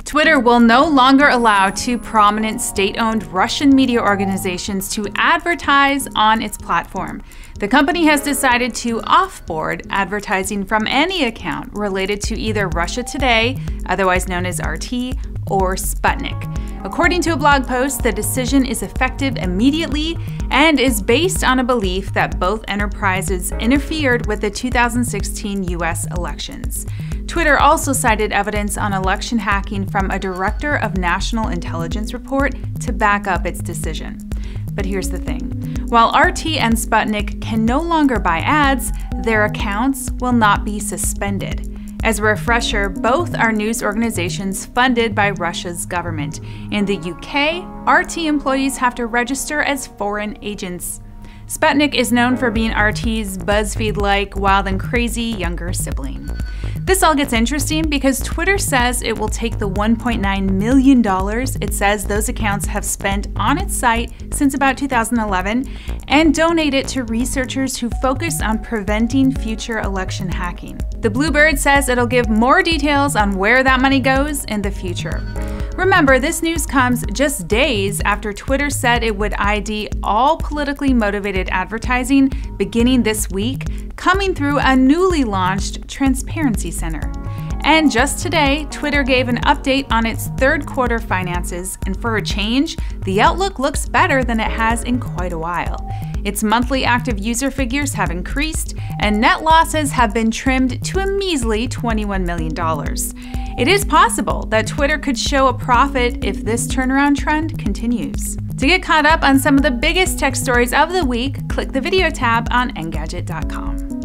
Twitter will no longer allow two prominent state-owned Russian media organizations to advertise on its platform. The company has decided to off-board advertising from any account related to either Russia Today, otherwise known as RT, or Sputnik. According to a blog post, the decision is effective immediately and is based on a belief that both enterprises interfered with the 2016 US elections. Twitter also cited evidence on election hacking from a director of national intelligence report to back up its decision. But here's the thing. While RT and Sputnik can no longer buy ads, their accounts will not be suspended. As a refresher, both are news organizations funded by Russia's government. In the UK, RT employees have to register as foreign agents. Sputnik is known for being RT's BuzzFeed-like, wild and crazy younger sibling. This all gets interesting because Twitter says it will take the $1.9 million it says those accounts have spent on its site since about 2011 and donate it to researchers who focus on preventing future election hacking. The Bluebird says it'll give more details on where that money goes in the future. Remember, this news comes just days after Twitter said it would ID all politically motivated advertising beginning this week, coming through a newly launched Transparency Center. And just today, Twitter gave an update on its third quarter finances, and for a change, the outlook looks better than it has in quite a while. Its monthly active user figures have increased, and net losses have been trimmed to a measly $21 million. It is possible that Twitter could show a profit if this turnaround trend continues. To get caught up on some of the biggest tech stories of the week, click the video tab on Engadget.com.